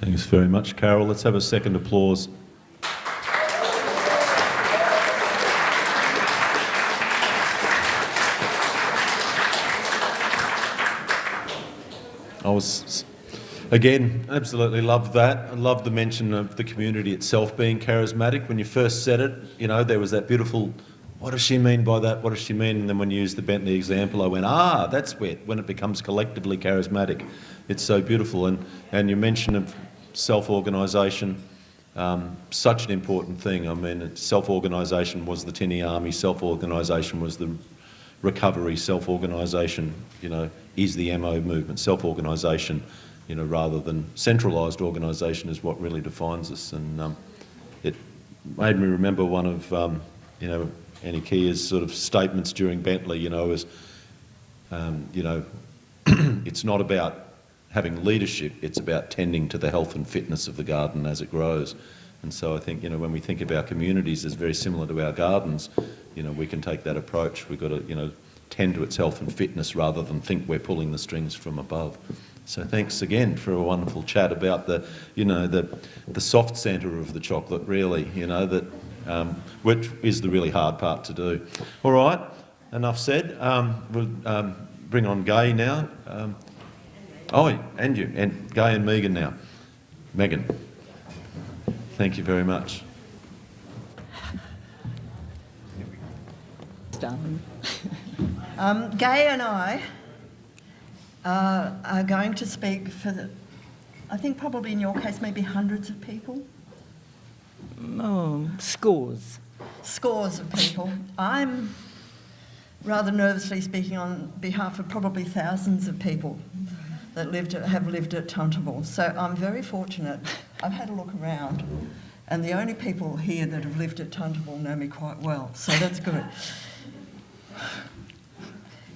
Thanks very much, Carol. Let's have a second applause. Again, absolutely love that. I love the mention of the community itself being charismatic. When you first said it, you know, there was that beautiful, what does she mean by that? What does she mean? And then when you used the Bentley example, I went, that's when it becomes collectively charismatic. It's so beautiful. And your mention of self-organisation, such an important thing. I mean, self-organisation was the Tinny Army, self-organisation was the recovery, self-organisation, you know, is the MO movement. Self-organisation, you know, rather than centralised organisation is what really defines us. And it made me remember one of, you know, Annie Kea's sort of statements during Bentley, you know, as, you know, it's not about having leadership, it's about tending to the health and fitness of the garden as it grows. And so I think, you know, when we think of our communities as very similar to our gardens, you know, we can take that approach. We've got to, you know, tend to its health and fitness rather than think we're pulling the strings from above. So thanks again for a wonderful chat about the, you know, the soft centre of the chocolate, really, you know, that which is the really hard part to do. All right, enough said. We'll bring on Gai now. And you, and Gai and Megan now. Megan, thank you very much. Done. Gai and I are going to speak for, I think probably in your case, maybe hundreds of people. Scores. Scores of people. I'm rather nervously speaking on behalf of probably thousands of people that have lived at Tuntable. So I'm very fortunate. I've had a look around, and the only people here that have lived at Tuntable know me quite well, so that's good.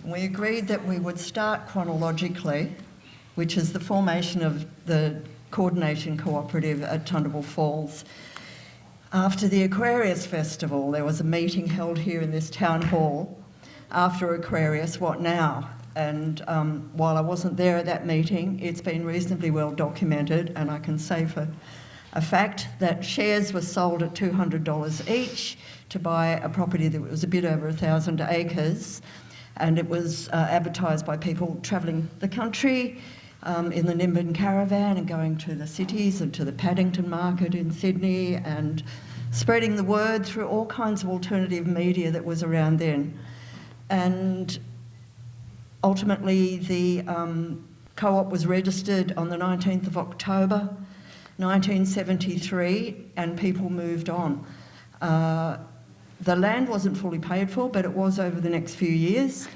We agreed that we would start chronologically, which is the formation of the Coordination Co-operative at Tuntable Falls. After the Aquarius Festival, there was a meeting held here in this town hall. After Aquarius, what now? And while I wasn't there at that meeting, it's been reasonably well documented, and I can say for a fact that shares were sold at $200 each to buy a property that was a bit over 1,000 acres, and it was advertised by people travelling the country in the Nimbin caravan and going to the cities and to the Paddington market in Sydney and spreading the word through all kinds of alternative media that was around then. And ultimately the co-op was registered on the 19th of October 1973, and people moved on. The land wasn't fully paid for, but it was over the next few years,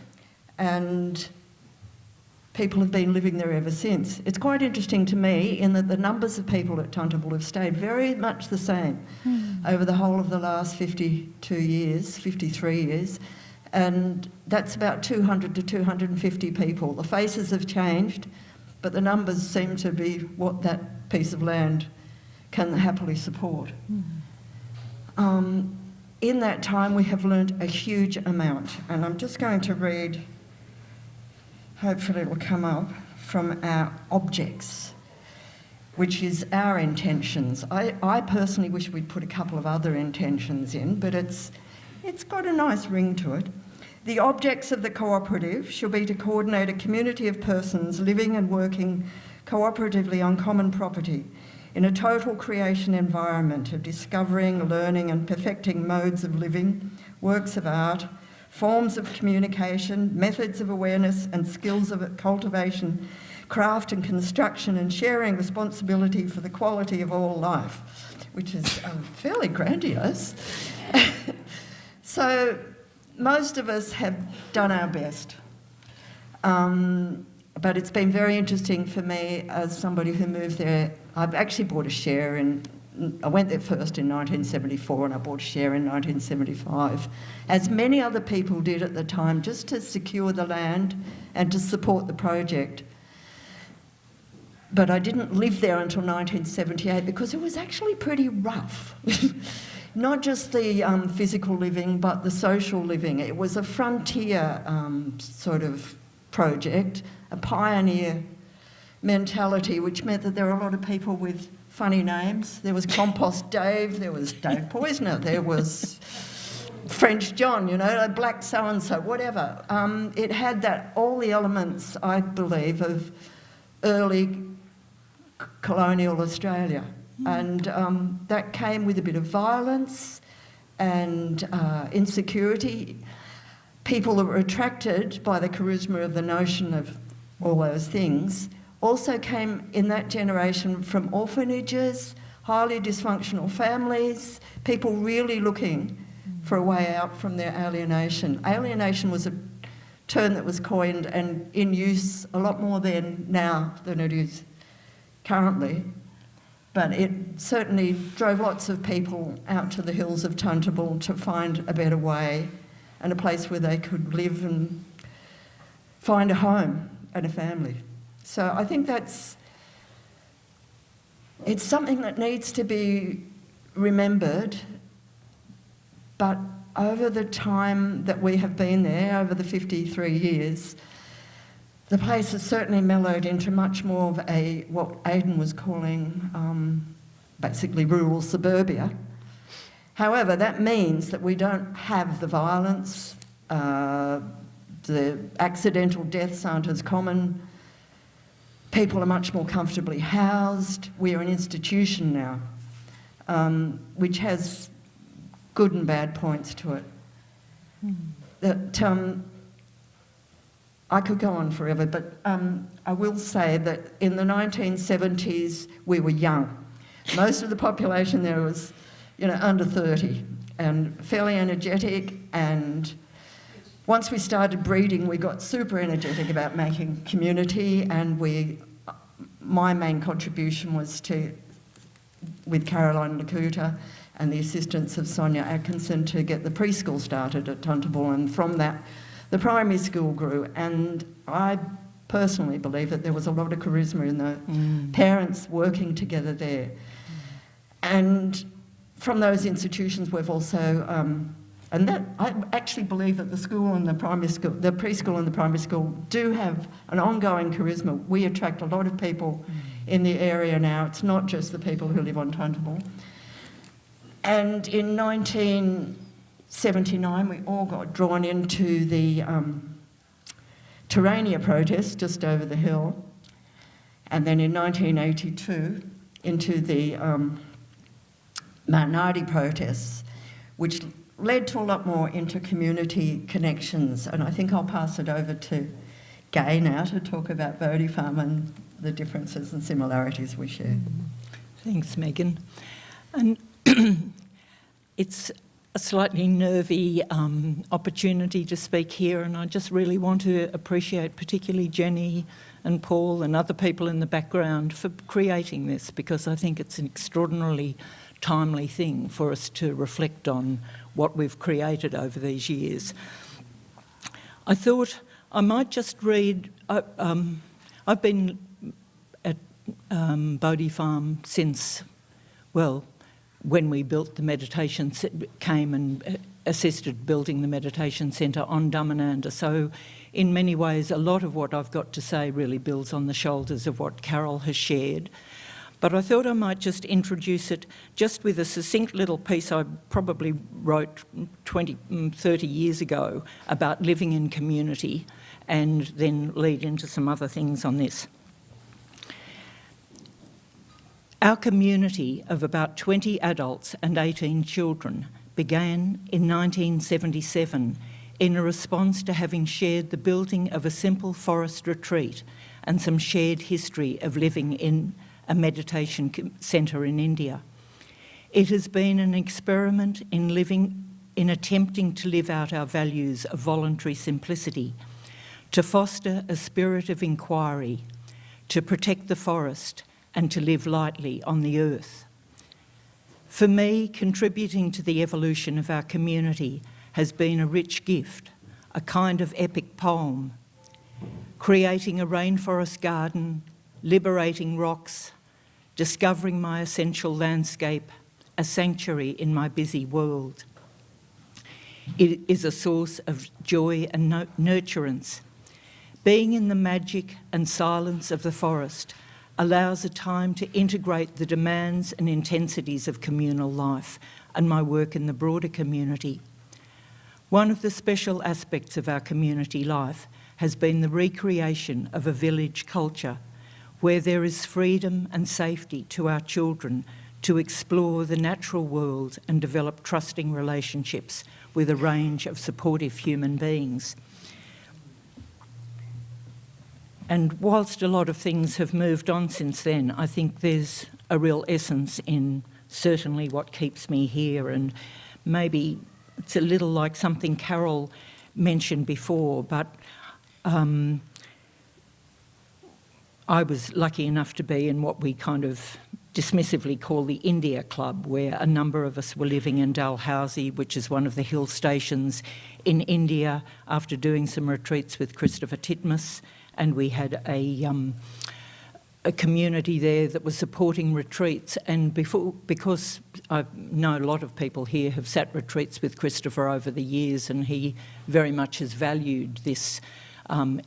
and people have been living there ever since. It's quite interesting to me in that the numbers of people at Tuntable have stayed very much the same over the whole of the last 53 years, and that's about 200 to 250 people. The faces have changed, but the numbers seem to be what that piece of land can happily support. In that time, we have learnt a huge amount, and I'm just going to read, hopefully it will come up, from our objects, which is our intentions. I personally wish we'd put a couple of other intentions in, but it's got a nice ring to it. The objects of the cooperative shall be to coordinate a community of persons living and working cooperatively on common property in a total creation environment of discovering, learning and perfecting modes of living, works of art, forms of communication, methods of awareness and skills of cultivation, craft and construction, and sharing responsibility for the quality of all life, which is fairly grandiose. So most of us have done our best. But it's been very interesting for me as somebody who moved there. I've actually bought a share I went there first in 1974 and I bought a share in 1975, as many other people did at the time, just to secure the land and to support the project. But I didn't live there until 1978 because it was actually pretty rough. Not just the physical living, but the social living. It was a frontier sort of project, a pioneer mentality, which meant that there were a lot of people with funny names. There was Compost Dave, there was Dave Poisoner, there was French John, you know, Black so-and-so, whatever. It had all the elements, I believe, of early colonial Australia. And that came with a bit of violence and insecurity. People that were attracted by the charisma of the notion of all those things also came in that generation from orphanages, highly dysfunctional families, people really looking for a way out from their alienation. Alienation was a term that was coined and in use a lot more now than it is currently. But it certainly drove lots of people out to the hills of Tuntable to find a better way and a place where they could live and find a home and a family. So I think it's something that needs to be remembered, but over the time that we have been there, over the 53 years, the place has certainly mellowed into much more of what Aidan was calling basically rural suburbia. However, that means that we don't have the violence, the accidental deaths aren't as common, people are much more comfortably housed. We are an institution now, which has good and bad points to it. That I could go on forever, but I will say that in the 1970s we were young. Most of the population there was, under 30 and fairly energetic, and once we started breeding we got super energetic about making community, and my main contribution was with Caroline Lakuta and the assistance of Sonia Atkinson, to get the preschool started at Tuntable, and from that the primary school grew. And I personally believe that there was a lot of charisma in the parents working together there. And from those institutions we've also, and that I actually believe that the school and the primary school, the preschool and the primary school do have an ongoing charisma. We attract a lot of people in the area now. It's not just the people who live on Tuntable. And in 1979 we all got drawn into the Terrania protest just over the hill, and then in 1982 into the Mount Nardi protests, which led to a lot more inter-community connections. And I think I'll pass it over to Gai now to talk about Bodhi Farm and the differences and similarities we share. Thanks, Megan. And it's a slightly nervy opportunity to speak here, and I just really want to appreciate particularly Jenny and Paul and other people in the background for creating this, because I think it's an extraordinarily timely thing for us to reflect on what we've created over these years. I thought I might just read, I've been at Bodhi Farm since, well, when we built the meditation, came and assisted building the meditation centre on Damananda. So in many ways, a lot of what I've got to say really builds on the shoulders of what Carol has shared. But I thought I might just introduce it just with a succinct little piece I probably wrote 20, 30 years ago about living in community, and then lead into some other things on this. Our community of about 20 adults and 18 children began in 1977 in a response to having shared the building of a simple forest retreat and some shared history of living in a meditation centre in India. It has been an experiment in attempting to live out our values of voluntary simplicity, to foster a spirit of inquiry, to protect the forest, and to live lightly on the earth. For me, contributing to the evolution of our community has been a rich gift, a kind of epic poem, creating a rainforest garden, liberating rocks, discovering my essential landscape, a sanctuary in my busy world. It is a source of joy and nurturance, Being in the magic and silence of the forest allows a time to integrate the demands and intensities of communal life and my work in the broader community. One of the special aspects of our community life has been the recreation of a village culture where there is freedom and safety to our children to explore the natural world and develop trusting relationships with a range of supportive human beings. And whilst a lot of things have moved on since then, I think there's a real essence in certainly what keeps me here, and maybe it's a little like something Carol mentioned before, but I was lucky enough to be in what we kind of dismissively call the India Club, where a number of us were living in Dalhousie, which is one of the hill stations in India, after doing some retreats with Christopher Titmus, and we had a community there that was supporting retreats. And because I know a lot of people here have sat retreats with Christopher over the years, and he very much has valued this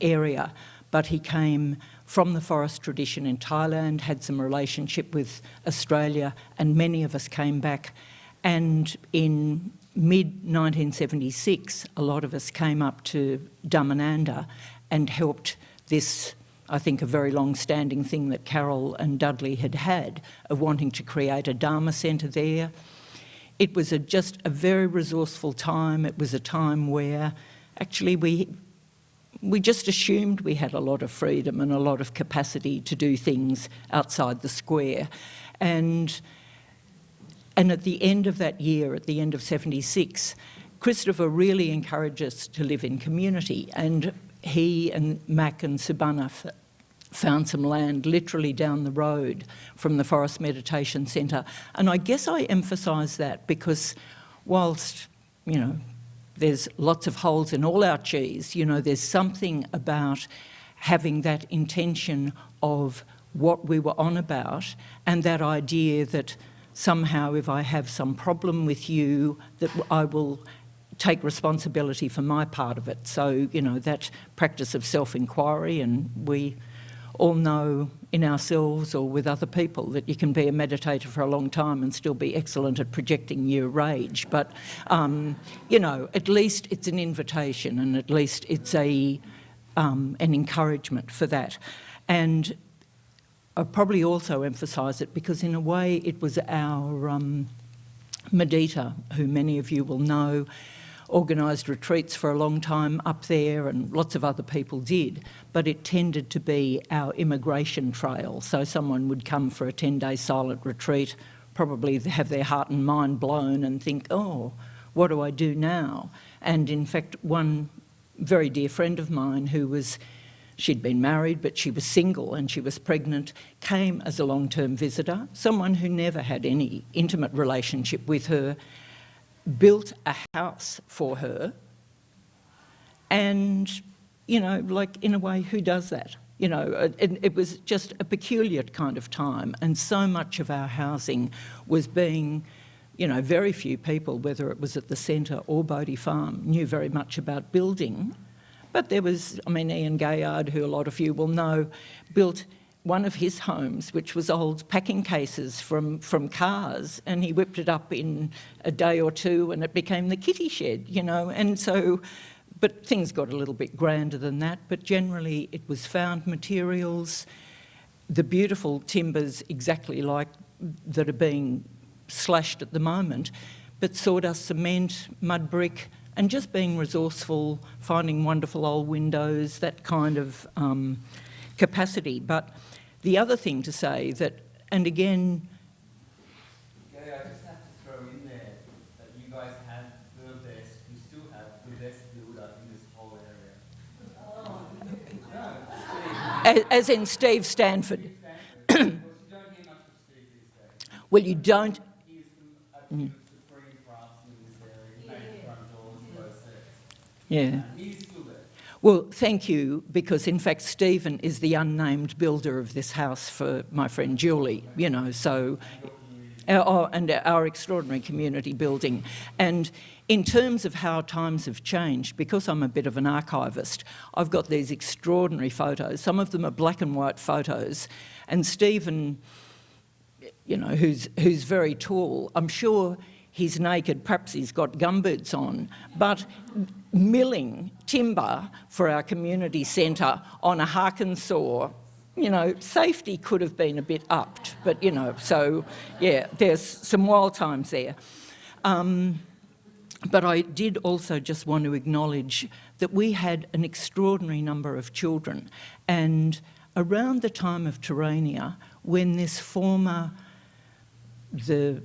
area, but he came from the forest tradition in Thailand, had some relationship with Australia, and many of us came back. And in mid-1976, a lot of us came up to Dhammananda and helped this, I think, a very long-standing thing that Carol and Dudley had of wanting to create a Dharma centre there. It was just a very resourceful time. It was a time where actually we just assumed we had a lot of freedom and a lot of capacity to do things outside the square. And at the end of that year, at the end of 76, Christopher really encouraged us to live in community, and he and Mac and Subana found some land literally down the road from the Forest Meditation Centre. And I guess I emphasise that because whilst, you know, there's lots of holes in all our cheese, you know, there's something about having that intention of what we were on about, and that idea that somehow if I have some problem with you, that I will take responsibility for my part of it. So, you know, that practice of self-inquiry, and we all know in ourselves or with other people that you can be a meditator for a long time and still be excellent at projecting your rage. But, you know, at least it's an invitation, and at least it's an encouragement for that. And I probably also emphasise it because in a way it was our Medita, who many of you will know, organised retreats for a long time up there, and lots of other people did, but it tended to be our immigration trail. So someone would come for a 10-day silent retreat, probably have their heart and mind blown and think, oh, what do I do now? And in fact, one very dear friend of mine she'd been married, but she was single and she was pregnant, came as a long-term visitor, someone who never had any intimate relationship with her, built a house for her, and, you know, like, in a way, who does that? You know, it was just a peculiar kind of time, and so much of our housing was being, you know, very few people, whether it was at the centre or Bodhi Farm, knew very much about building. But there was, I mean, Ian Gayard, who a lot of you will know, built one of his homes, which was old packing cases from cars, and he whipped it up in a day or two and it became the kitty shed, you know. And so, but things got a little bit grander than that, but generally it was found materials, the beautiful timbers exactly like that are being slashed at the moment, but sawdust, cement, mud brick, and just being resourceful, finding wonderful old windows, that kind of capacity. But the other thing to say that, and again... Gai, I just have to throw in there that you guys had the best, you still have the best builder in this whole area. No, As in Steve Stanford. Steve Stanford. Of course, you don't hear much of Steve these days. Well, you don't... He's the absolute supreme craftsman in this area. He made the front doors, both sets. Yeah. And he's still there. Well, thank you, because in fact Stephen is the unnamed builder of this house for my friend Julie, you know, so... and our extraordinary community building. And in terms of how times have changed, because I'm a bit of an archivist, I've got these extraordinary photos. Some of them are black and white photos. And Stephen, you know, who's very tall, I'm sure he's naked, perhaps he's got gumboots on, but milling timber for our community centre on a Harkin saw. You know, safety could have been a bit upped, but, you know, so, yeah, there's some wild times there. But I did also just want to acknowledge that we had an extraordinary number of children. And around the time of Terrania, when the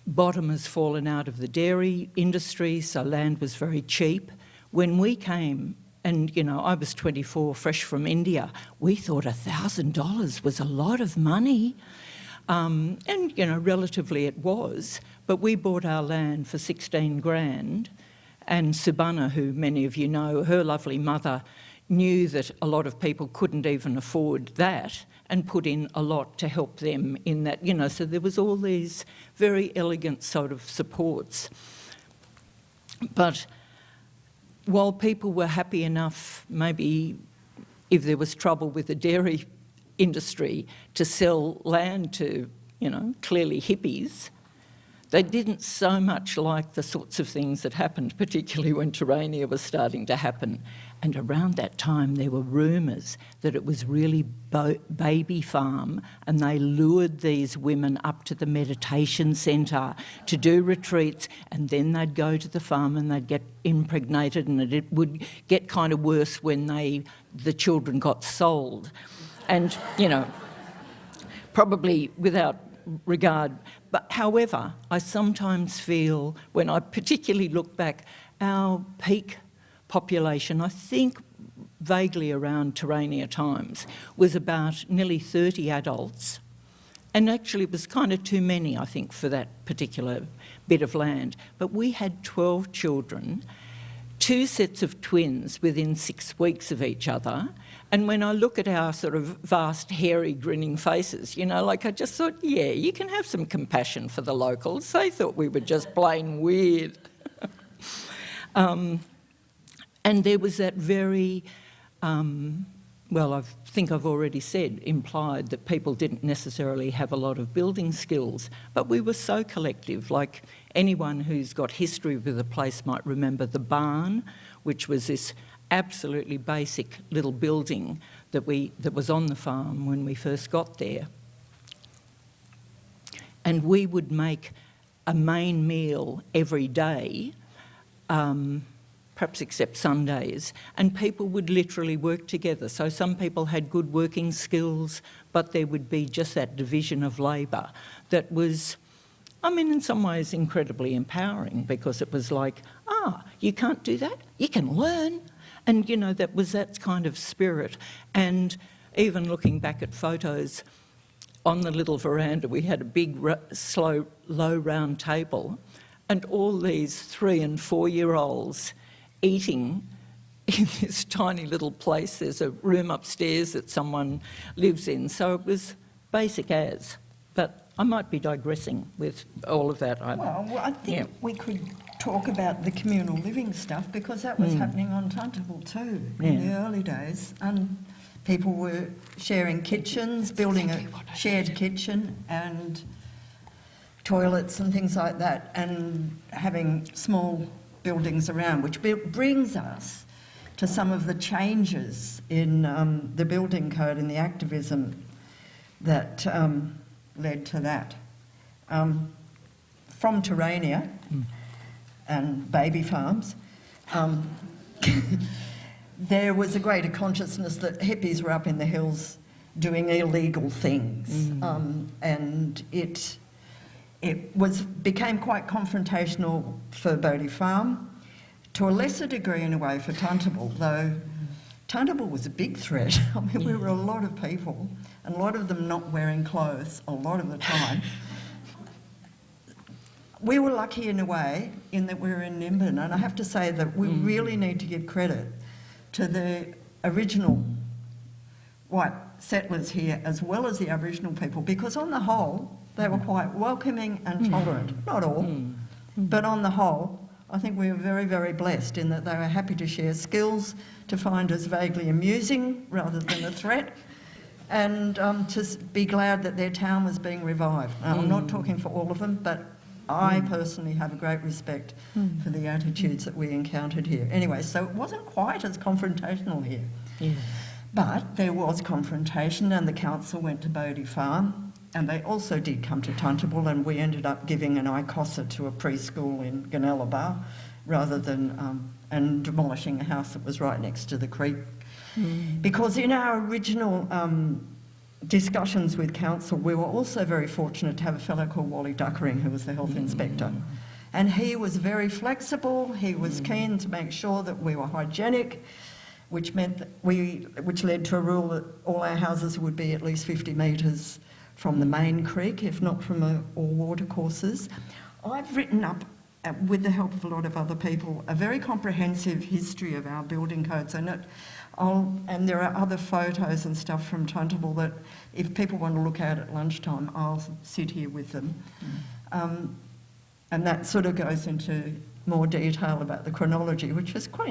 bottom has fallen out of the dairy industry, so land was very cheap, when we came, and, you know, I was 24, fresh from India, we thought $1,000 was a lot of money. And, you know, relatively it was, but we bought our land for 16 grand, and Subana, who many of you know, her lovely mother, knew that a lot of people couldn't even afford that and put in a lot to help them in that, you know, so there was all these very elegant sort of supports. But while people were happy enough, maybe if there was trouble with the dairy industry, to sell land to, you know, clearly hippies, they didn't so much like the sorts of things that happened, particularly when Terrania was starting to happen. And around that time there were rumours that it was really Baby Farm, and they lured these women up to the meditation centre to do retreats, and then they'd go to the farm and they'd get impregnated, and it would get kind of worse when the children got sold. And, you know, probably without regard. But however, I sometimes feel, when I particularly look back, our peak population, I think vaguely around Terrania times, was about nearly 30 adults. And actually it was kind of too many, I think, for that particular bit of land. But we had 12 children, 2 sets of twins within 6 weeks of each other. And when I look at our sort of vast, hairy, grinning faces, you know, like I just thought, yeah, you can have some compassion for the locals. They thought we were just plain weird. And there was that very, well, I think I've already said, implied that people didn't necessarily have a lot of building skills, but we were so collective. Like anyone who's got history with the place might remember the barn, which was this absolutely basic little building that was on the farm when we first got there. And we would make a main meal every day, perhaps except Sundays, and people would literally work together. So some people had good working skills, but there would be just that division of labour that was, I mean, in some ways incredibly empowering, because it was like, you can't do that, you can learn. And, you know, that was that kind of spirit. And even looking back at photos, on the little veranda we had a big, low round table, and all these 3- and 4-year-olds eating in this tiny little place. There's a room upstairs that someone lives in, so it was basic as. But I might be digressing with all of that. Well, I think we could talk about the communal living stuff, because that was happening on Tuntable too in the early days. And people were sharing kitchens, building a shared kitchen and toilets and things like that, and having small buildings around, which brings us to some of the changes in the building code and the activism that led to that. From Terrania and baby farms, there was a greater consciousness that hippies were up in the hills doing illegal things, and it became quite confrontational for Bodhi Farm, to a lesser degree in a way for Tuntable, though Tuntable was a big threat. I mean, we were a lot of people, and a lot of them not wearing clothes a lot of the time. We were lucky in a way in that we were in Nimbin, and I have to say that we really need to give credit to the original white settlers here as well as the Aboriginal people, because on the whole, They were quite welcoming and tolerant. Not all, but on the whole, I think we were very, very blessed in that they were happy to share skills, to find us vaguely amusing rather than a threat, and to be glad that their town was being revived. Now, I'm not talking for all of them, but I personally have a great respect for the attitudes that we encountered here. Anyway, so it wasn't quite as confrontational here. Yeah. But there was confrontation, and the council went to Bodhi Farm, and they also did come to Tuntable, and we ended up giving an ICOSA to a preschool in Gunnellabar rather than and demolishing a house that was right next to the creek. Because in our original discussions with council, we were also very fortunate to have a fellow called Wally Duckering, who was the health inspector. And he was very flexible. He was keen to make sure that we were hygienic, which meant that which led to a rule that all our houses would be at least 50 metres from the main creek, if not from all water courses. I've written up, with the help of a lot of other people, a very comprehensive history of our building codes, and there are other photos and stuff from Tuntable that, if people want to look at lunchtime, I'll sit here with them. And that sort of goes into more detail about the chronology, which is quite,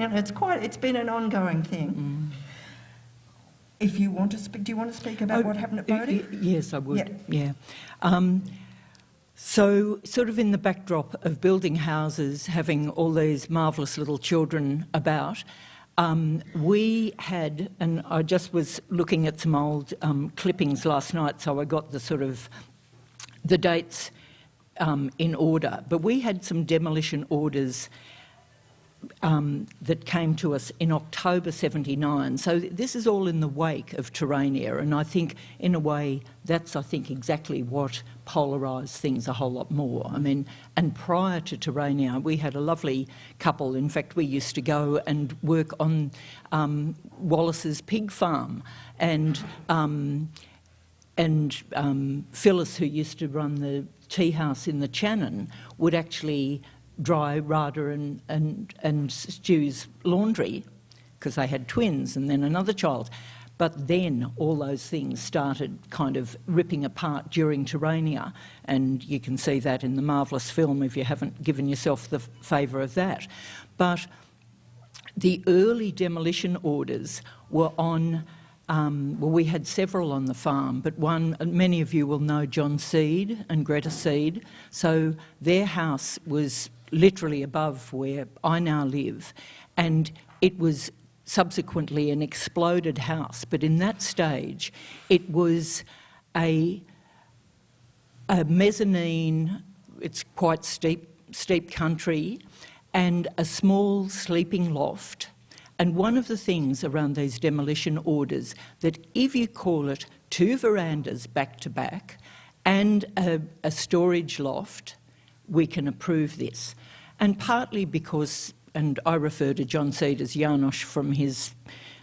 it's been an ongoing thing. If you want to speak, do you want to speak about what happened at Bodhi? Yes, I would. Yeah. So, sort of in the backdrop of building houses, having all these marvellous little children about, we had, and I just was looking at some old clippings last night, so I got the dates in order. But we had some demolition orders that came to us in October 79. So this is all in the wake of Terrania, and I think, in a way, that's, exactly what polarised things a whole lot more. I mean, and prior to Terrania, we had a lovely couple. In fact, we used to go and work on Wallace's pig farm, and Phyllis, who used to run the tea house in the Channon, would actually dry Rada and Stu's laundry, because they had twins and then another child. But then all those things started kind of ripping apart during Terrania, and you can see that in the marvellous film if you haven't given yourself the favour of that. But the early demolition orders were on, we had several on the farm, but one, many of you will know John Seed and Greta Seed, so their house was literally above where I now live, and it was subsequently an exploded house, but in that stage it was a mezzanine, it's quite steep country, and a small sleeping loft. And one of the things around these demolition orders, that if you call it 2 verandas back to back and a storage loft, we can approve this. And partly because, and I refer to John Seed as János from his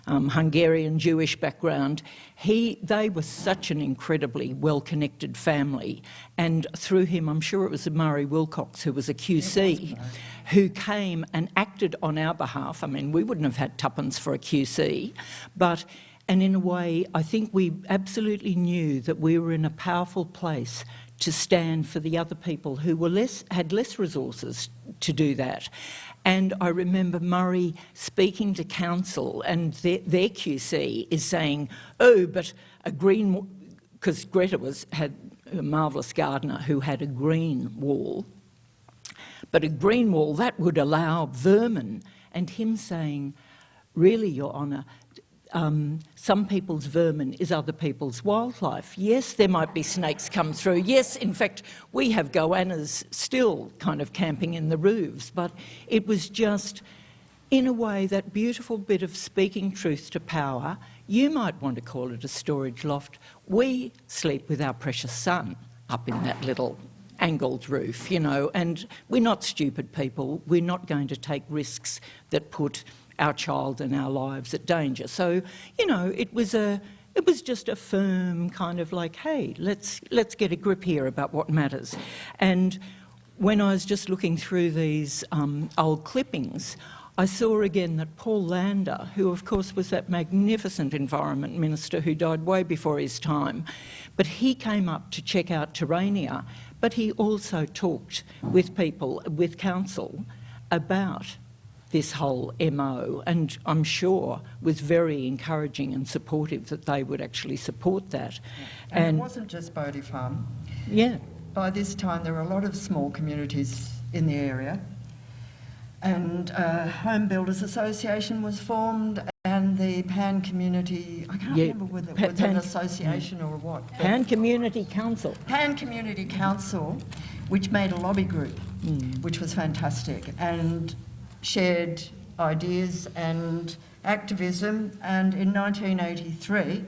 Hungarian Jewish background, they were such an incredibly well-connected family, and through him, I'm sure it was Murray Wilcox, who was a QC, who came and acted on our behalf. I mean, we wouldn't have had tuppence for a QC, and in a way, I think we absolutely knew that we were in a powerful place to stand for the other people who had less resources to do that. And I remember Murray speaking to council, and their QC is saying, oh, but a green, because Greta had a marvellous gardener who had a green wall, but a green wall, that would allow vermin. And him saying, really, Your Honour, some people's vermin is other people's wildlife. Yes, there might be snakes come through. Yes, in fact, we have goannas still kind of camping in the roofs, but it was just, in a way, that beautiful bit of speaking truth to power. You might want to call it a storage loft. We sleep with our precious son up in that little angled roof, and we're not stupid people. We're not going to take risks that put our child and our lives at danger. So, it was just a firm kind of like, hey, let's get a grip here about what matters. And when I was just looking through these old clippings, I saw again that Paul Lander, who of course was that magnificent Environment Minister who died way before his time, but he came up to check out Terrania, but he also talked with people, with council, about this whole MO, and I'm sure was very encouraging and supportive that they would actually support that. And it wasn't just Bodhi Farm. Yeah. By this time, there were a lot of small communities in the area, and Home Builders Association was formed, and the Pan Community, I can't remember whether it was an association or what. Pan Community Council. Pan Community Council, which made a lobby group, which was fantastic, and shared ideas and activism. And in 1983,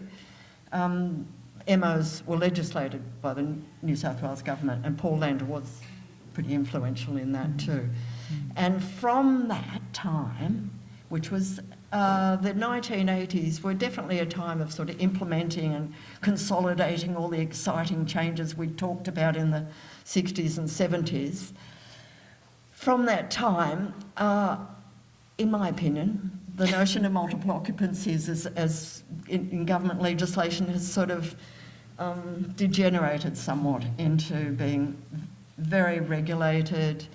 MOs were legislated by the New South Wales government, and Paul Lander was pretty influential in that too. And from that time, which was the 1980s, were definitely a time of sort of implementing and consolidating all the exciting changes we talked about in the 60s and 70s. From that time, in my opinion, the notion of multiple occupancies as in government legislation has sort of degenerated somewhat into being very regulated.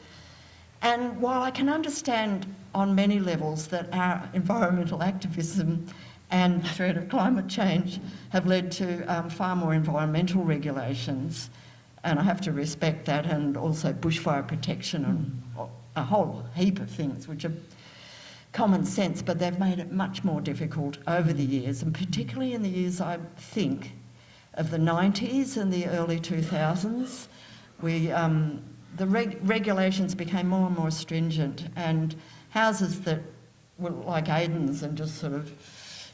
And while I can understand on many levels that our environmental activism and the threat of climate change have led to far more environmental regulations, and I have to respect that, and also bushfire protection and a whole heap of things which are common sense, but they've made it much more difficult over the years, and particularly in the years, I think, of the 90s and the early 2000s. The regulations became more and more stringent, and houses that were like Aiden's and just sort of,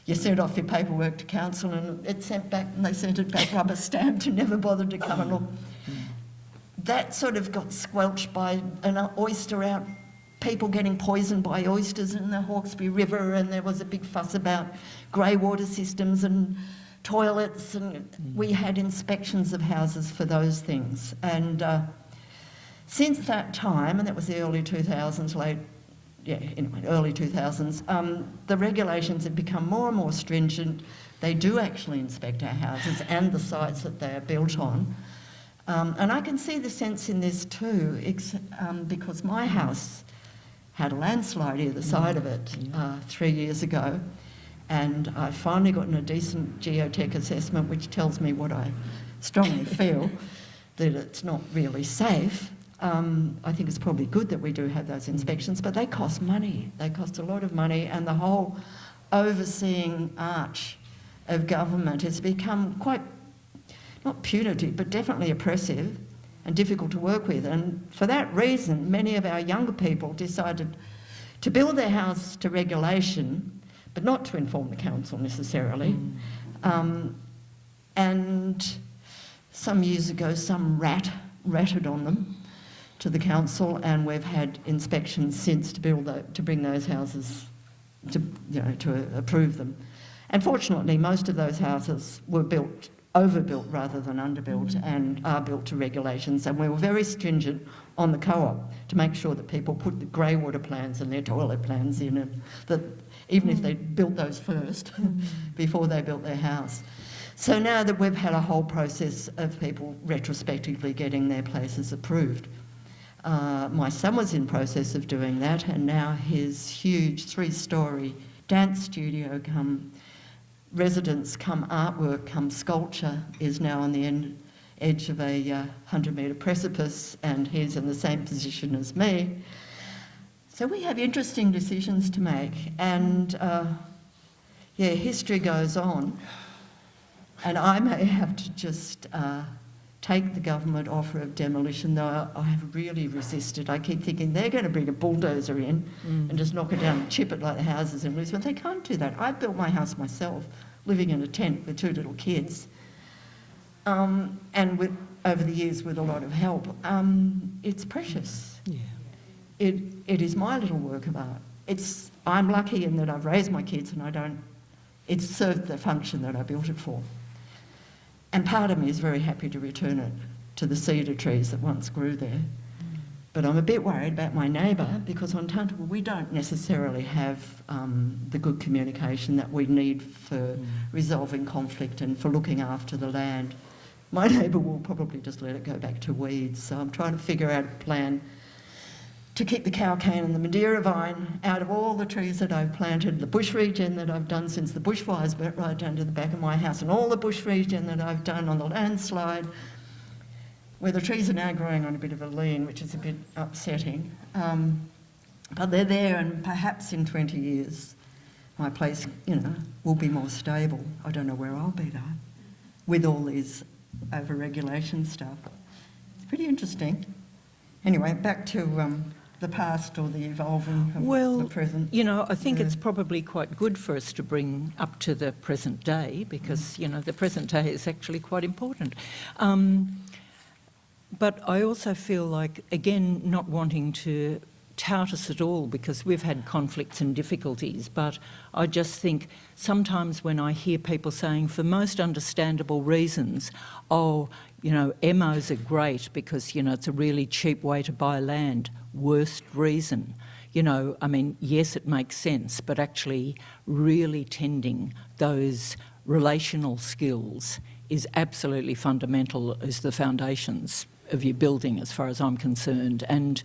you sent off your paperwork to council and it's sent back, and they sent it back rubber stamped and never bothered to come and look. That sort of got squelched by an oyster out, people getting poisoned by oysters in the Hawkesbury River, and there was a big fuss about grey water systems and toilets, and we had inspections of houses for those things. And since that time, and that was the early 2000s, early 2000s, the regulations have become more and more stringent. They do actually inspect our houses and the sites that they are built on. And I can see the sense in this too, because my house had a landslide either side of it 3 years ago, and I've finally gotten a decent geotech assessment which tells me what I strongly feel, that it's not really safe. I think it's probably good that we do have those inspections, but they cost money. They cost a lot of money, and the whole overseeing arch of government has become quite, not punitive, but definitely oppressive and difficult to work with. And for that reason, many of our younger people decided to build their house to regulation, but not to inform the council necessarily. And some years ago, some ratted on them to the council, and we've had inspections since to bring those houses to approve them. And fortunately, most of those houses were overbuilt rather than underbuilt, and are built to regulations. And we were very stringent on the co-op to make sure that people put the grey water plans and their toilet plans in, and that even if they built those first before they built their house. So now that we've had a whole process of people retrospectively getting their places approved, my son was in process of doing that, and now his huge 3-storey dance studio come residence come artwork come sculpture is now on the edge of a 100-metre precipice, and he's in the same position as me. So we have interesting decisions to make, and history goes on, and I may have to just take the government offer of demolition, though I have really resisted. I keep thinking they're going to bring a bulldozer in and just knock it down and chip it like the houses in Lisbon. They can't do that. I built my house myself, living in a tent with 2 little kids, and over the years with a lot of help. It's precious. Yeah. It is my little work of art. I'm lucky in that I've raised my kids and it's served the function that I built it for. And part of me is very happy to return it to the cedar trees that once grew there. But I'm a bit worried about my neighbour, because on Tuntable we don't necessarily have the good communication that we need for resolving conflict and for looking after the land. My neighbour will probably just let it go back to weeds, so I'm trying to figure out a plan to keep the cow cane and the Madeira vine out of all the trees that I've planted, the bush regen that I've done since the bushfires went right down to the back of my house, and all the bush regen that I've done on the landslide, where the trees are now growing on a bit of a lean, which is a bit upsetting. But they're there, and perhaps in 20 years my place, will be more stable. I don't know where I'll be though, with all these over-regulation stuff. It's pretty interesting. Anyway, back to the past or the evolving of the present. I think it's probably quite good for us to bring up to the present day, because, the present day is actually quite important. But I also feel like, again, not wanting to tout us at all, because we've had conflicts and difficulties, but I just think sometimes when I hear people saying, for most understandable reasons, MOs are great because, it's a really cheap way to buy land. Worst reason. Yes, it makes sense, but actually really tending those relational skills is absolutely fundamental as the foundations of your building, as far as I'm concerned. And,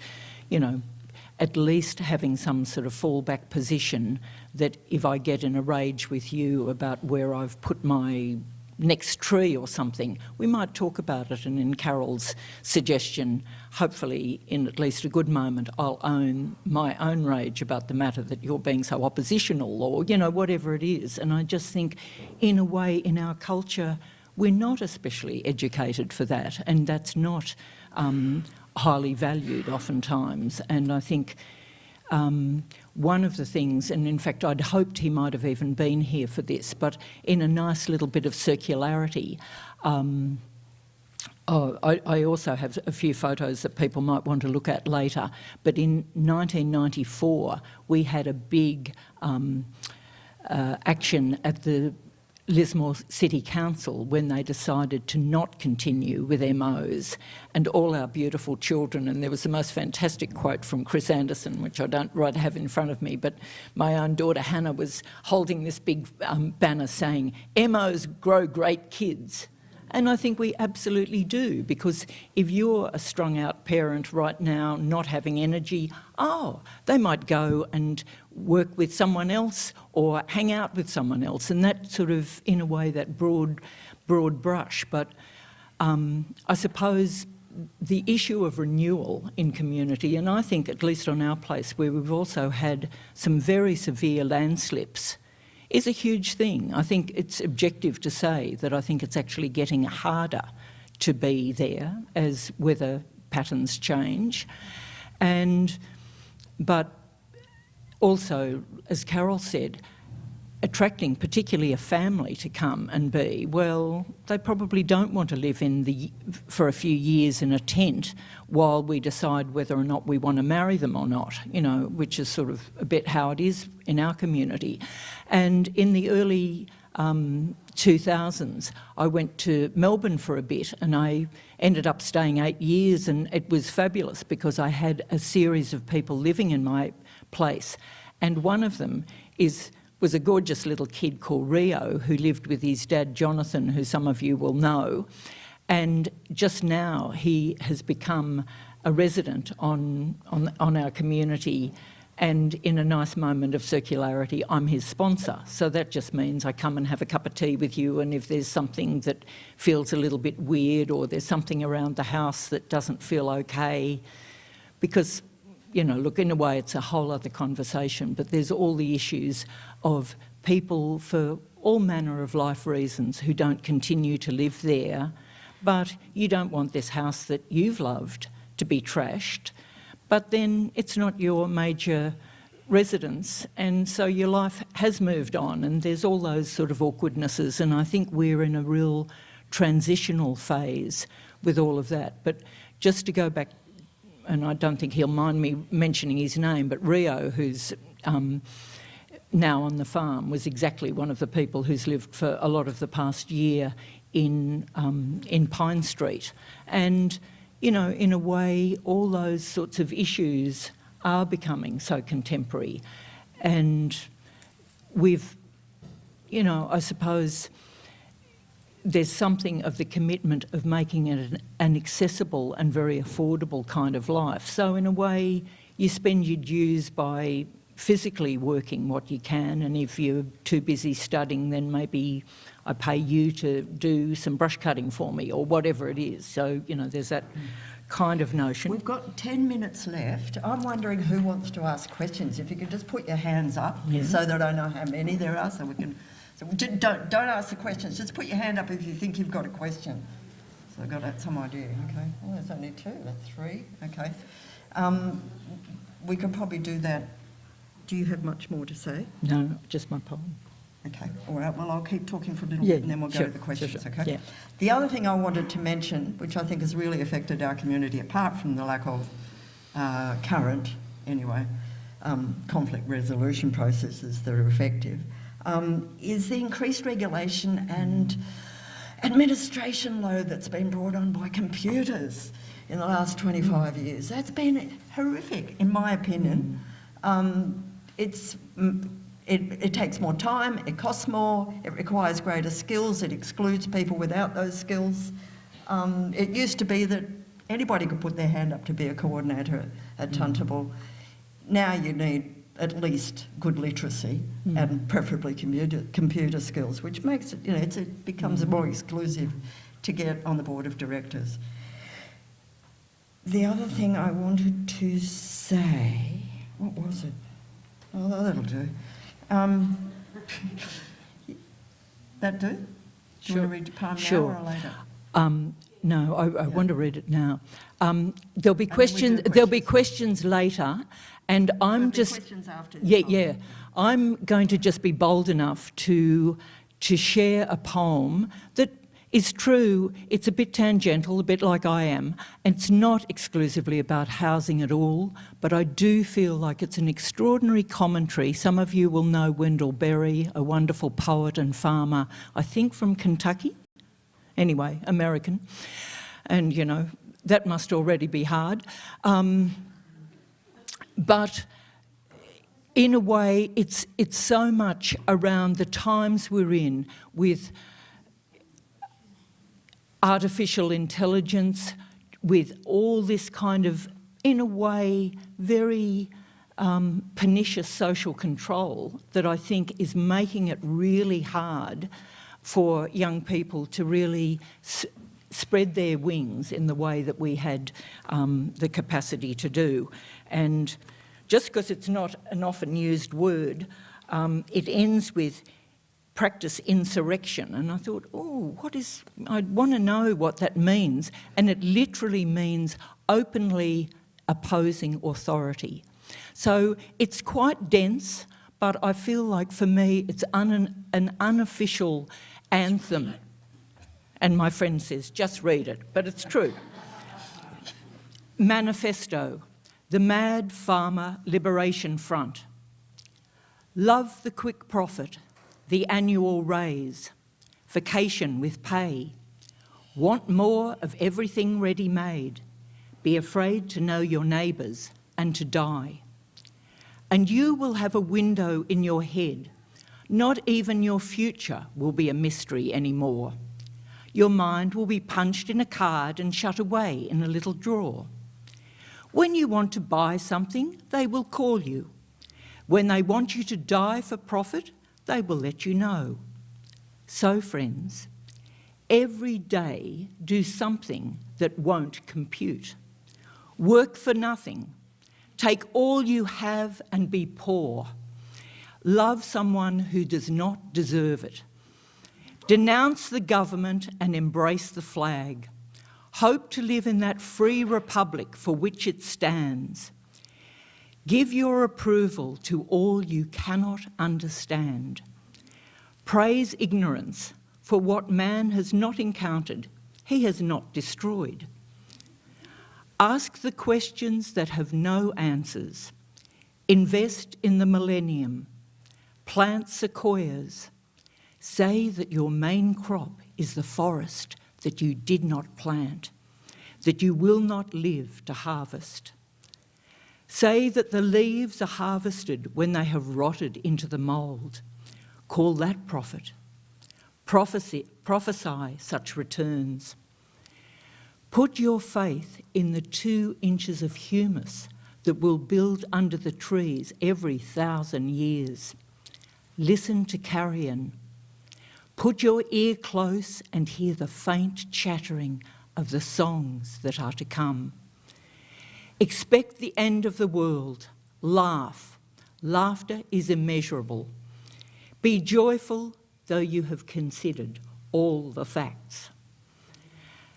at least having some sort of fallback position that if I get in a rage with you about where I've put my next tree or something, we might talk about it, and in Carol's suggestion, hopefully in at least a good moment, I'll own my own rage about the matter that you're being so oppositional, or, whatever it is. And I just think, in a way, in our culture, we're not especially educated for that, and that's not highly valued oftentimes. And I think one of the things, and in fact I'd hoped he might have even been here for this, but in a nice little bit of circularity, I also have a few photos that people might want to look at later, but in 1994 we had a big action at the Lismore City Council when they decided to not continue with MOs, and all our beautiful children, and there was the most fantastic quote from Chris Anderson, which I don't right have in front of me, but my own daughter Hannah was holding this big banner saying, MOs grow great kids. And I think we absolutely do, because if you're a strung-out parent right now, not having energy, they might go and work with someone else or hang out with someone else, and that sort of, in a way, that broad brush. But I suppose the issue of renewal in community, and I think at least on our place, where we've also had some very severe landslips, is a huge thing. I think it's objective to say that I think it's actually getting harder to be there as weather patterns change. But also, as Carol said, attracting particularly a family to come and be, well, they probably don't want to live for a few years in a tent while we decide whether or not we want to marry them or not, which is sort of a bit how it is in our community. And in the early 2000s, I went to Melbourne for a bit, and I ended up staying 8 years, and it was fabulous because I had a series of people living in my place, and one of them was a gorgeous little kid called Rio, who lived with his dad Jonathan, who some of you will know, and just now he has become a resident on our community. And in a nice moment of circularity, I'm his sponsor. So that just means I come and have a cup of tea with you, and if there's something that feels a little bit weird, or there's something around the house that doesn't feel okay, because, look, in a way it's a whole other conversation, but there's all the issues of people for all manner of life reasons who don't continue to live there, but you don't want this house that you've loved to be trashed. But then it's not your major residence, and so your life has moved on, and there's all those sort of awkwardnesses, and I think we're in a real transitional phase with all of that. But just to go back, and I don't think he'll mind me mentioning his name, but Rio, who's now on the farm, was exactly one of the people who's lived for a lot of the past year in Pine Street. And you know, in a way, all those sorts of issues are becoming so contemporary. And we've, you know, I suppose there's something of the commitment of making it an accessible and very affordable kind of life. So in a way, you spend your dues by physically working what you can, and if you're too busy studying, then maybe I pay you to do some brush cutting for me or whatever it is. So, you know, there's that kind of notion. We've got 10 minutes left. I'm wondering who wants to ask questions. If you could just put your hands up so that I know how many there are, so we can... So don't ask the questions, just put your hand up if you think you've got a question. So I've got some idea, okay. Well, there's only 2, that's 3, okay. We could probably do that. Do you have much more to say? No, just my poem. Okay, all right, well, I'll keep talking for a little bit and then we'll go to the questions, sure. okay? Yeah. The other thing I wanted to mention, which I think has really affected our community, apart from the lack of current, anyway, conflict resolution processes that are effective, is the increased regulation and administration load that's been brought on by computers in the last 25 years. That's been horrific, in my opinion. It takes more time, it costs more, it requires greater skills, it excludes people without those skills. It used to be that anybody could put their hand up to be a coordinator at Tuntable. Now you need at least good literacy and preferably computer skills, which makes it, you know, it becomes more exclusive to get on the board of directors. The other thing I wanted to say, what was it? Oh, that'll do. That do? Do you want to read the poem now or later? No, I want to read it now. There'll be questions. There'll be questions later, and I'm just questions after the poem. yeah. I'm going to just be bold enough to share a poem that is true. It's a bit tangential, a bit like I am. And it's not exclusively about housing at all, but I do feel like it's an extraordinary commentary. Some of you will know Wendell Berry, a wonderful poet and farmer, I think from Kentucky. Anyway, American. And, you know, that must already be hard. But in a way, it's so much around the times we're in with artificial intelligence, with all this kind of, in a way, very pernicious social control that I think is making it really hard for young people to really spread their wings in the way that we had the capacity to do. And just because it's not an often used word, it ends with practice insurrection. And I thought, oh, I'd want to know what that means. And it literally means openly opposing authority. So it's quite dense, but I feel like for me it's an unofficial anthem. And my friend says, just read it, but it's true. Manifesto, the Mad Farmer Liberation Front. Love the quick profit, the annual raise, vacation with pay. Want more of everything ready-made. Be afraid to know your neighbours and to die. And you will have a window in your head. Not even your future will be a mystery anymore. Your mind will be punched in a card and shut away in a little drawer. When you want to buy something, they will call you. When they want you to die for profit, they will let you know. So, friends, every day do something that won't compute. Work for nothing. Take all you have and be poor. Love someone who does not deserve it. Denounce the government and embrace the flag. Hope to live in that free republic for which it stands. Give your approval to all you cannot understand. Praise ignorance for what man has not encountered, he has not destroyed. Ask the questions that have no answers. Invest in the millennium. Plant sequoias. Say that your main crop is the forest that you did not plant. that you will not live to harvest. Say that the leaves are harvested when they have rotted into the mould. Call that profit. Prophesy such returns. Put your faith in the 2 inches of humus that will build under the trees every 1,000 years. Listen to carrion. Put your ear close and hear the faint chattering of the songs that are to come. Expect the end of the world. Laugh. Laughter is immeasurable. Be joyful, though you have considered all the facts.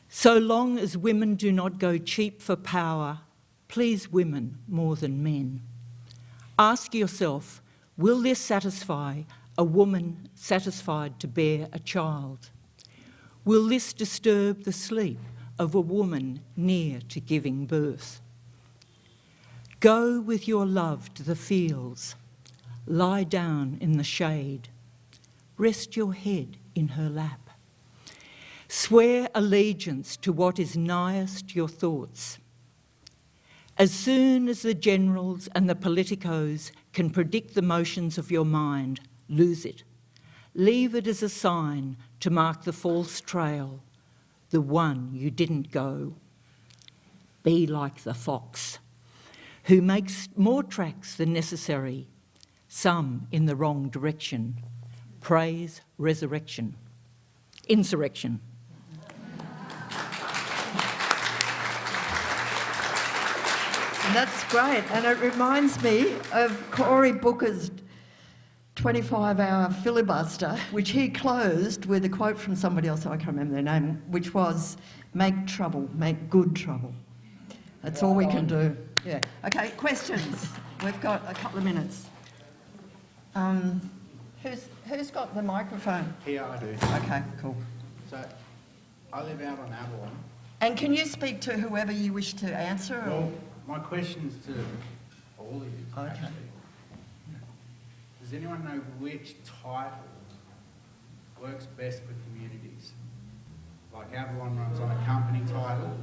So long as women do not go cheap for power, please women more than men. Ask yourself, will this satisfy a woman satisfied to bear a child? Will this disturb the sleep of a woman near to giving birth? Go with your love to the fields. Lie down in the shade. Rest your head in her lap. Swear allegiance to what is nighest your thoughts. As soon as the generals and the politicos can predict the motions of your mind, lose it. Leave it as a sign to mark the false trail, the one you didn't go. Be like the fox, who makes more tracks than necessary, some in the wrong direction. Praise resurrection. Insurrection. That's great, and it reminds me of Cory Booker's 25-hour filibuster, which he closed with a quote from somebody else, I can't remember their name, which was, "Make trouble, make good trouble." That's all we can do. Yeah. Okay, questions? We've got a couple of minutes. Who's got the microphone? Here I do. Okay, cool. So, I live out on Avalon. And can you speak to whoever you wish to answer? Or? Well, my question's to all of you, Okay. actually. Does anyone know which title works best for communities? Like Avalon runs on a company title.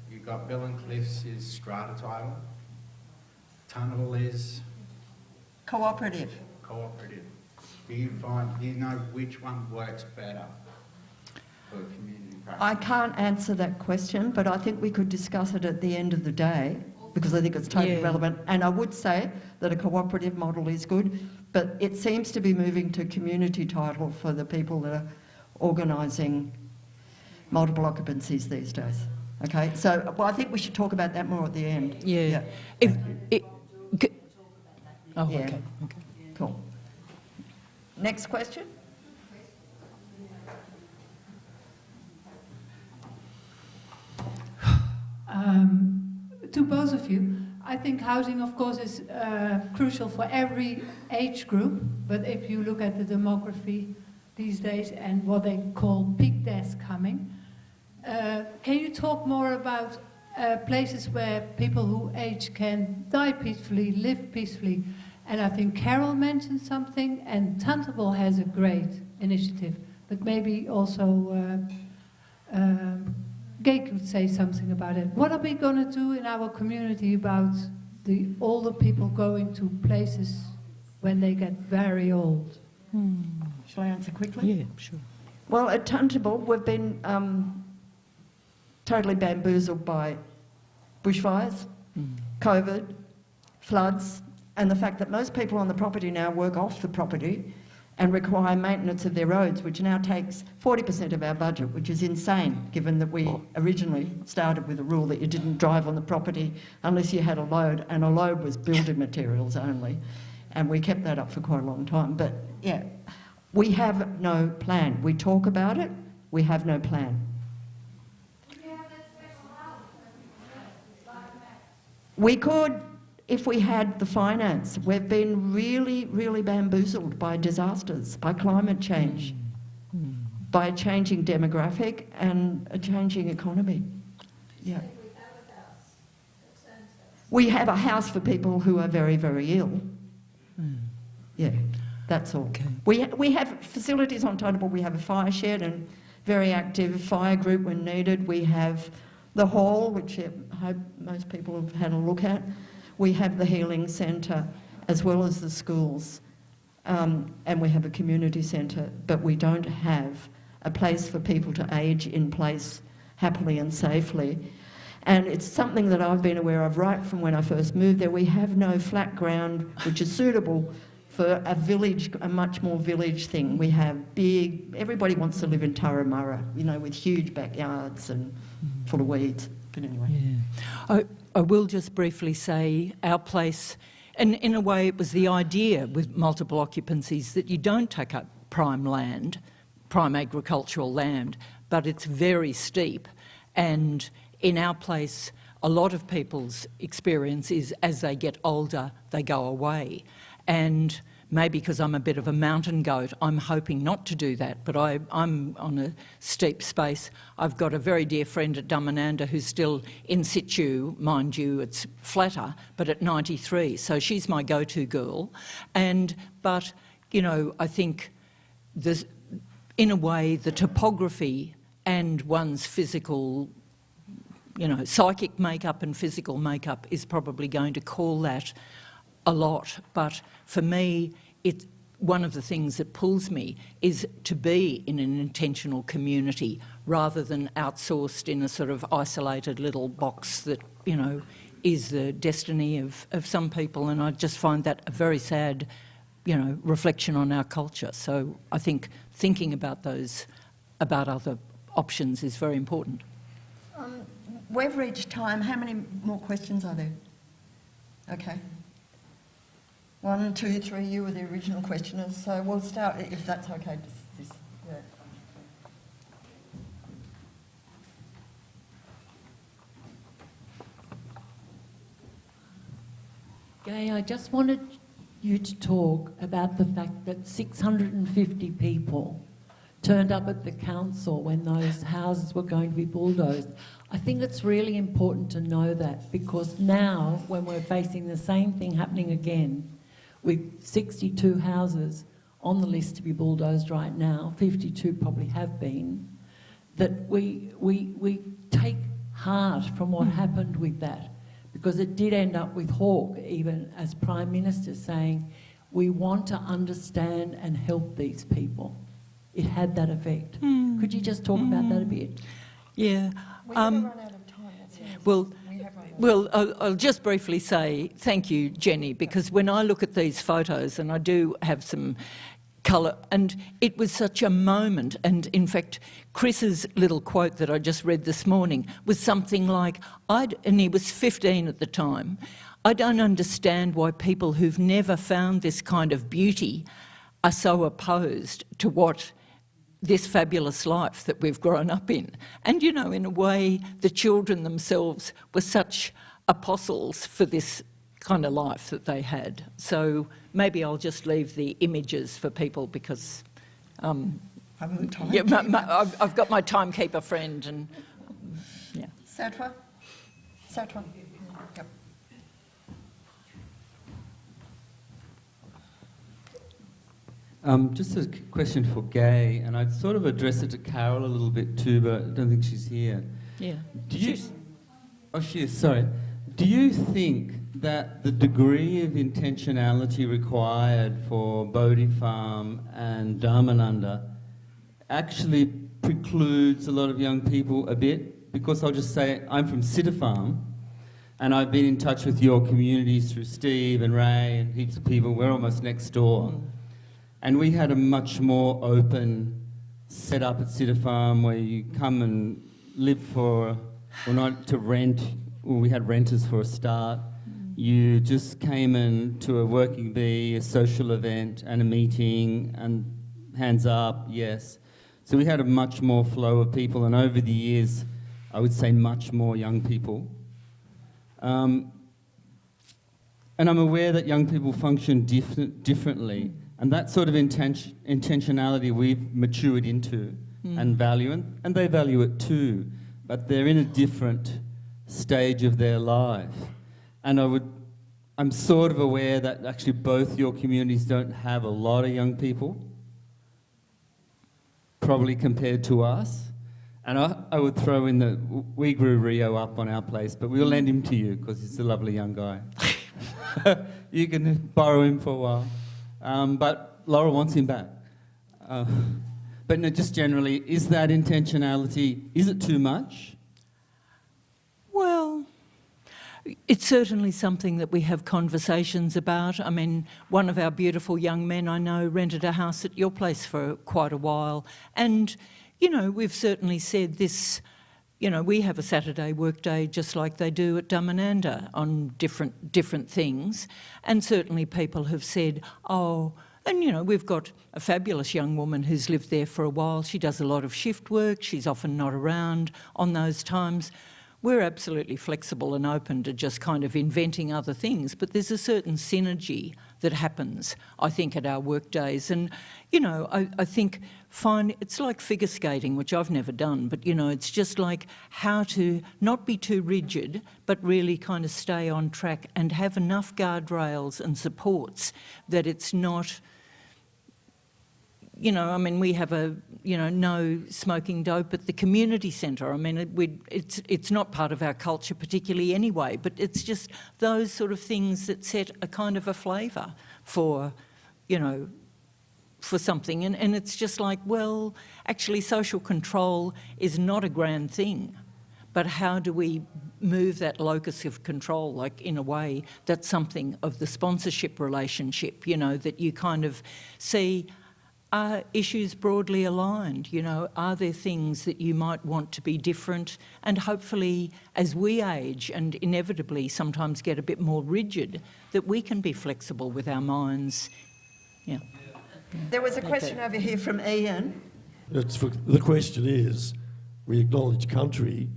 You've got Bill and Cliff's is strata title. Tuntable is Cooperative. cooperative. Do you know which one works better for community practice? I can't answer that question, but I think we could discuss it at the end of the day because I think it's totally relevant. And I would say that a cooperative model is good, but it seems to be moving to community title for the people that are organising multiple occupancies these days. Okay, so I think we should talk about that more at the end. Yeah. Oh, Yeah. okay. Cool. Next question? To both of you, I think housing, of course, is crucial for every age group. But if you look at the demography these days and what they call peak deaths coming, can you talk more about places where people who age can die peacefully, live peacefully? And I think Carol mentioned something, and Tuntable has a great initiative. But maybe also Gai could say something about it. What are we going to do in our community about the older people going to places when they get very old? Shall I answer quickly? Yeah, sure. Well, at Tuntable, we've been totally bamboozled by bushfires, COVID, floods, and the fact that most people on the property now work off the property and require maintenance of their roads, which now takes 40% of our budget, which is insane, given that we originally started with a rule that you didn't drive on the property unless you had a load, and a load was building materials only. And we kept that up for quite a long time. But yeah, we have no plan. We talk about it, we have no plan. We could, if we had the finance. We've been really, really bamboozled by disasters, by climate change, by a changing demographic and a changing economy. Yeah. We have a house for people who are very, very ill. Yeah. That's all. Okay. We have facilities on Tuntable. We have a fire shed and very active fire group when needed. We have the hall, which I hope most people have had a look at. We have the healing centre as well as the schools. And we have a community centre, but we don't have a place for people to age in place happily and safely. And it's something that I've been aware of right from when I first moved there. We have no flat ground which is suitable for a village, a much more village thing. We have big, everybody wants to live in Turramurra, you know, with huge backyards and full of weeds. But anyway. Yeah. I will just briefly say our place, and in a way it was the idea with multiple occupancies that you don't take up prime land, prime agricultural land, but it's very steep. And in our place, a lot of people's experience is as they get older, they go away. And maybe because I'm a bit of a mountain goat, I'm hoping not to do that, but I'm on a steep space. I've got a very dear friend at Dumananda who's still in situ, mind you, it's flatter, but at 93, so she's my go-to girl. But, you know, I think in a way the topography and one's physical, you know, psychic makeup and physical makeup is probably going to call that a lot. But for me, one of the things that pulls me is to be in an intentional community rather than outsourced in a sort of isolated little box that, you know, is the destiny of some people. And I just find that a very sad, you know, reflection on our culture. So I think thinking about other options is very important. We've reached time. How many more questions are there? Okay. 1, 2, 3, you were the original questioners, so we'll start, if that's okay. Yeah. Gai, I just wanted you to talk about the fact that 650 people turned up at the council when those houses were going to be bulldozed. I think it's really important to know that, because now, when we're facing the same thing happening again, with 62 houses on the list to be bulldozed right now, 52 probably have been, that we take heart from what happened with that, because it did end up with Hawke, even as Prime Minister, saying, we want to understand and help these people. It had that effect. Could you just talk about that a bit? Yeah. We're going to run out of time. That's it. Well, We have run out. Well, I'll just briefly say thank you, Jenny, because when I look at these photos, and I do have some colour, and it was such a moment, and in fact, Chris's little quote that I just read this morning was something like, and he was 15 at the time, I don't understand why people who've never found this kind of beauty are so opposed to what this fabulous life that we've grown up in. And, you know, in a way, the children themselves were such apostles for this kind of life that they had. So maybe I'll just leave the images for people because I'm the time. yeah, I've got my timekeeper friend and yeah. Satwa? Satwa? Yep. Just a question for Gai, and I'd sort of address it to Carol a little bit too, but I don't think she's here. Yeah. Do you? Oh, she is. Sorry. Do you think that the degree of intentionality required for Bodhi Farm and Dharmananda actually precludes a lot of young people a bit? Because I'll just say I'm from Sitter Farm, and I've been in touch with your communities through Steve and Ray and heaps of people. We're almost next door. And we had a much more open setup at Sitter Farm where you come and live for, or not to rent, or we had renters for a start. You just came in to a working bee, a social event and a meeting and hands up, yes. So we had a much more flow of people, and over the years, I would say much more young people. And I'm aware that young people function differently. And that sort of intentionality we've matured into and value, and they value it too, but they're in a different stage of their life. And I would I'm sort of aware that actually both your communities don't have a lot of young people, probably compared to us. And I would throw in that we grew Rio up on our place, but we'll lend him to you because he's a lovely young guy. You can borrow him for a while. But Laura wants him back. But no, just generally, is that intentionality, is it too much? Well, it's certainly something that we have conversations about. I mean, one of our beautiful young men I know rented a house at your place for quite a while. And, you know, we've certainly said this, you know, we have a Saturday work day just like they do at Damananda on different things. And certainly people have said, oh, and, you know, we've got a fabulous young woman who's lived there for a while. She does a lot of shift work. She's often not around on those times. We're absolutely flexible and open to just kind of inventing other things, but there's a certain synergy that happens, I think, at our work days. And, you know, I think it's like figure skating, which I've never done, but, you know, it's just like how to not be too rigid, but really kind of stay on track and have enough guardrails and supports that it's not... You know, I mean, we have no smoking dope at the community centre. I mean, it's not part of our culture particularly anyway, but it's just those sort of things that set a kind of a flavour for, you know, for something. And it's just like, well, actually social control is not a grand thing, but how do we move that locus of control, like in a way that's something of the sponsorship relationship, you know, that you kind of see... Are issues broadly aligned? You know, are there things that you might want to be different? And hopefully, as we age and inevitably sometimes get a bit more rigid, that we can be flexible with our minds. Yeah. There was a question over here from Ian. The question is, we acknowledge country.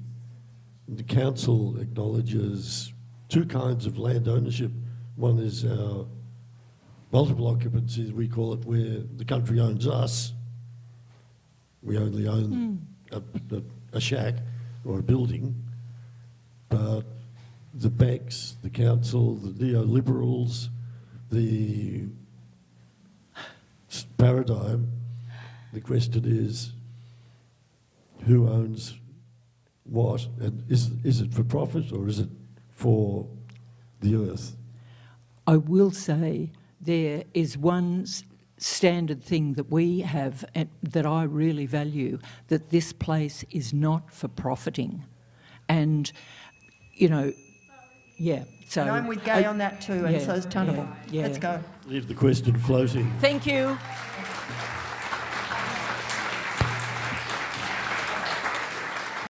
The council acknowledges two kinds of land ownership. One is our multiple occupancy, we call it, where the country owns us. We only own a shack or a building. But the banks, the council, the neoliberals, the paradigm, the question is, who owns what? And is it for profit or is it for the earth? I will say... There is one standard thing that we have that I really value, that this place is not for profiting. And, you know, yeah. So And I'm with Gai on that too, and so's Tuntable. Yeah. Let's go. Leave the question floating. Thank you.